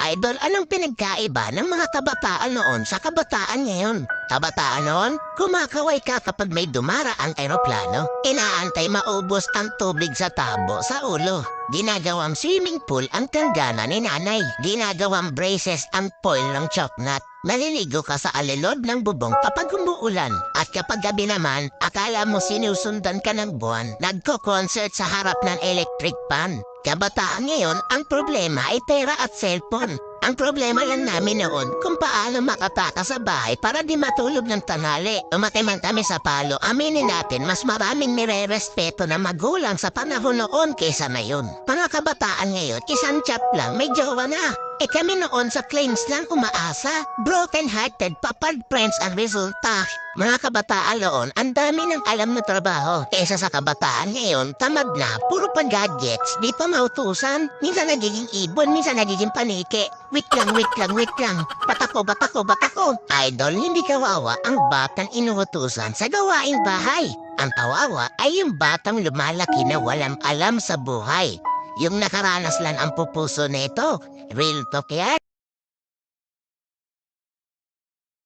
Idol, anong pinagkaiba ng mga kabataan noon sa kabataan ngayon? Kabataan noon, kumakaway ka kapag may dumaraang eroplano. Inaantay maubos ang tubig sa tabo sa ulo. Ginagawang swimming pool ang tanggana ni nanay. Ginagawang braces ang foil ng choknat. Maliligo ka sa alilod ng bubong kapag umuulan. At kapag gabi naman, akala mo sinusundan ka ng buwan. Nagko-concert sa harap ng electric pan. Kabataan ngayon, ang problema ay pera at cellphone. Ang problema lang namin noon kung paano makatakas sa bahay para di matulog ng tanghali. Umatiman kami sa palo, aminin natin mas maraming nire-respeto na magulang sa panahon noon kaysa ngayon. Mga kabataan ngayon, isang chat lang, may jowa na. Kami noon sa claims lang umaasa. Broken-hearted, papad friends ang resulta. Mga kabataan noon, ang dami ng alam na trabaho. Kesa sa kabataan ngayon, tamad na, puro pa gadgets, di pa mautusan. Minsan nagiging ibon, minsan nagiging panike. Wait lang. Batako. Idol, hindi kawawa ang batang inuutusan sa gawaing bahay. Ang kawawa ay yung batang lumalaki na walang alam sa buhay. Yung nakaranas lang ang pupuso nito. Real talk yan.